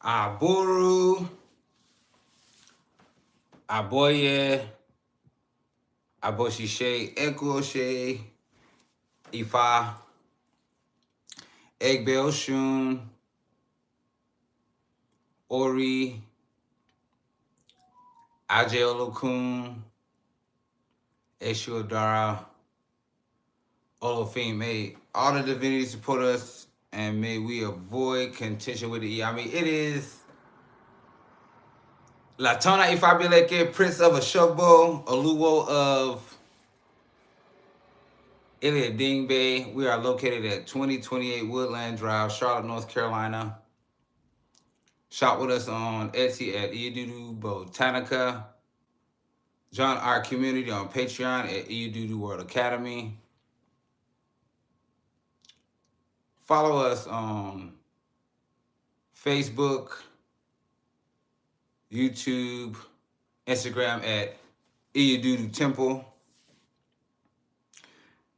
Aburu, Aboye, Aboshishe, Ekuoshe, Ifa, Egbe Osun, Ori, Aje Olokun, Eshu Odara, Olofin. May all the divinities support us, and may we avoid contention with the E. I mean, it is Latona Ifabileke, Prince of Ashobo, Oluwo of Iliad Ding Bay. We are located at 2028 Woodland Drive, Charlotte, North Carolina. Shop with us on Etsy at Iududu Botanica. Join our community on Patreon at Iududu World Academy. Follow us on Facebook, YouTube, Instagram at Iududu Temple.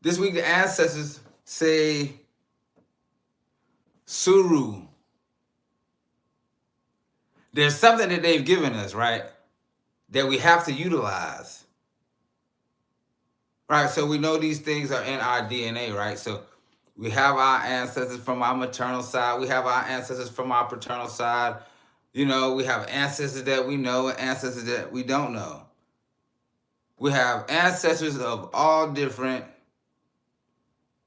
This week, the ancestors say Suru. There's something that they've given us, right, that we have to utilize. Right, so we know these things are in our DNA, right? So we have our ancestors from our maternal side. We have our ancestors from our paternal side. You know, we have ancestors that we know and ancestors that we don't know. We have ancestors of all different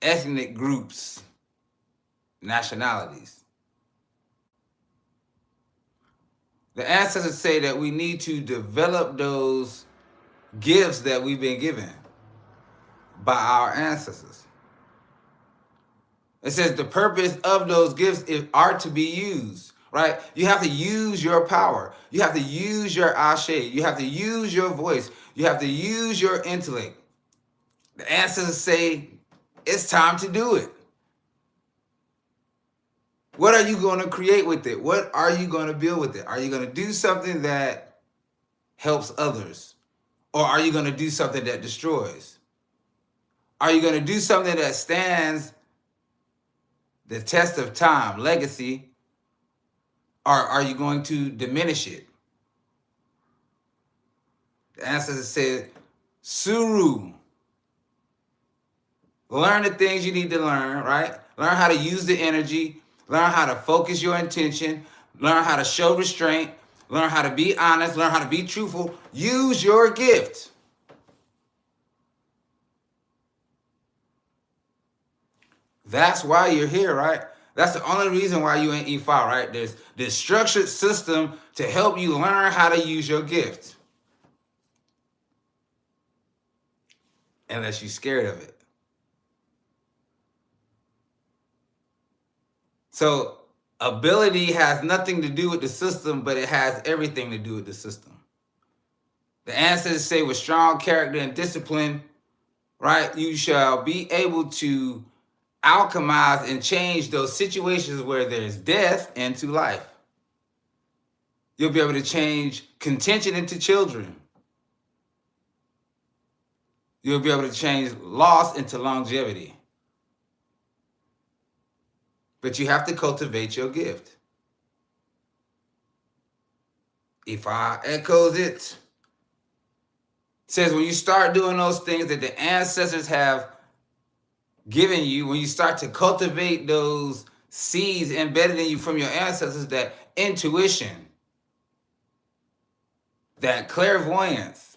ethnic groups, nationalities. The ancestors say that we need to develop those gifts that we've been given by our ancestors. It says the purpose of those gifts are to be used, right? You have to use your power. You have to use your ashe. You have to use your voice. You have to use your intellect. The ancestors say it's time to do it. What are you going to create with it? What are you going to build with it? Are you going to do something that helps others? Or are you going to do something that destroys? Are you going to do something that stands the test of time, legacy, or are you going to diminish it? The ancestors said, Suru. Learn the things you need to learn, right? Learn how to use the energy. Learn how to focus your intention. Learn how to show restraint. Learn how to be honest. Learn how to be truthful. Use your gift. That's why you're here, right? That's the only reason why you in E5, right? There's this structured system to help you learn how to use your gift. Unless you're scared of it. So ability has nothing to do with the system, but it has everything to do with the system. The ancestors say with strong character and discipline, right, you shall be able to alchemize and change those situations where there's death into life. You'll be able to change contention into children. You'll be able to change loss into longevity. But you have to cultivate your gift. If I echoes it, says when you start doing those things that the ancestors have given you, when you start to cultivate those seeds embedded in you from your ancestors, that intuition, that clairvoyance,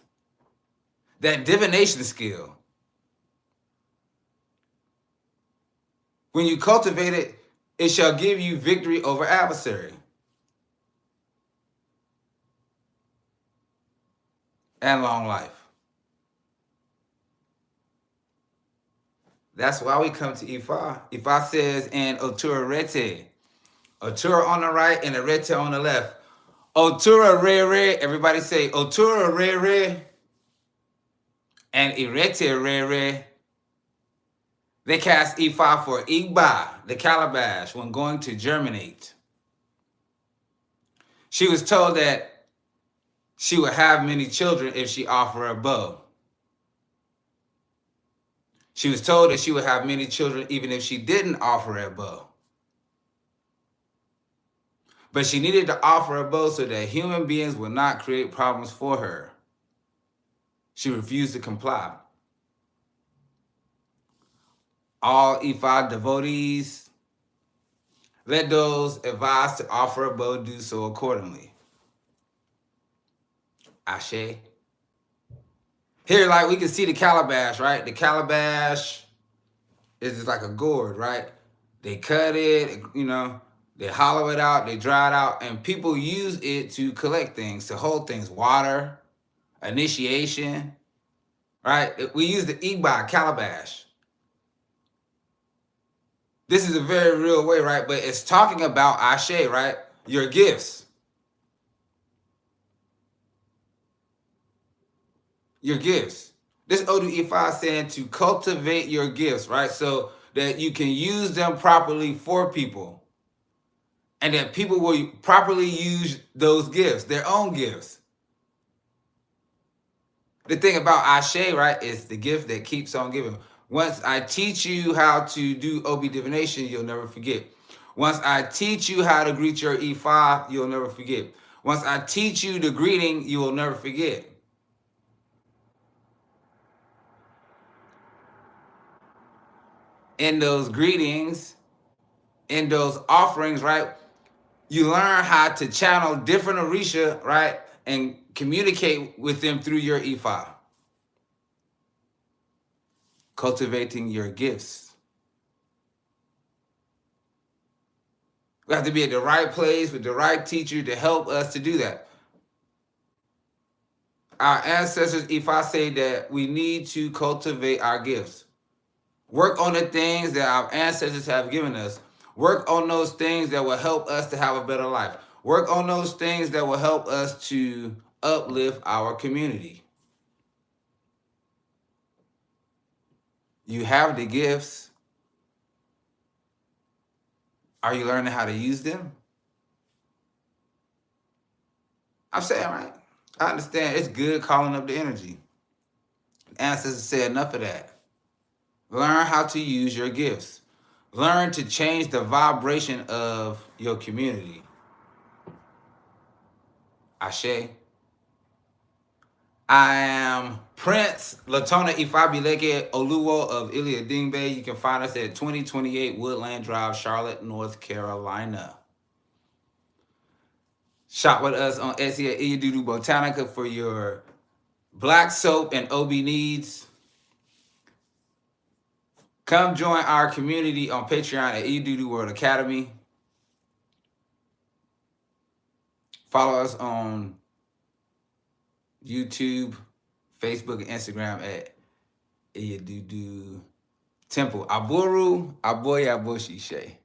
that divination skill, when you cultivate it, it shall give you victory over adversary and long life. That's why we come to Ifa. Ifa says in Otura Irete, Otura on the right and Irete on the left. Otura rere, everybody say Otura rere and Irete rere. They cast Ifa for Igba, the Calabash, when going to germinate. She was told that she would have many children if she offered a bow. She was told that she would have many children even if she didn't offer a bow. But she needed to offer a bow so that human beings would not create problems for her. She refused to comply. All Ifa devotees, let those advised to offer a bow do so accordingly. Ashe. Here, like, we can see the calabash, right? The calabash is just like a gourd, right? They cut it, you know, they hollow it out, they dry it out, and people use it to collect things, to hold things, water, initiation, right? We use the Igba calabash. This is a very real way, right? But it's talking about Ashe, right? Your gifts. Your gifts. This Odu Ifa is saying to cultivate your gifts, right? So that you can use them properly for people. And that people will properly use those gifts, their own gifts. The thing about Ashe, right, is the gift that keeps on giving. Once I teach you how to do Obi divination, you'll never forget. Once I teach you how to greet your Ifa, you'll never forget. Once I teach you the greeting, you will never forget. In those greetings, in those offerings, right, you learn how to channel different Orisha, right, and communicate with them through your Ifa. Cultivating your gifts. We have to be at the right place with the right teacher to help us to do that. Our ancestors, Ifa, say that we need to cultivate our gifts. Work on the things that our ancestors have given us. Work on those things that will help us to have a better life. Work on those things that will help us to uplift our community. You have the gifts. Are you learning how to use them? I'm saying, right? I understand it's good calling up the energy. Ancestors said enough of that. Learn how to use your gifts. Learn to change the vibration of your community. Ashe. I am Prince Latona Ifabileke Oluwo of Iliadingbe. You can find us at 2028 Woodland Drive, Charlotte, North Carolina. Shop with us on Etsy at Iyadudu Botanica for your black soap and OB needs. Come join our community on Patreon at Iyadudu World Academy. Follow us on YouTube, Facebook, and Instagram at Iyadudu Temple. Aburu, Aboya Boshi Shay.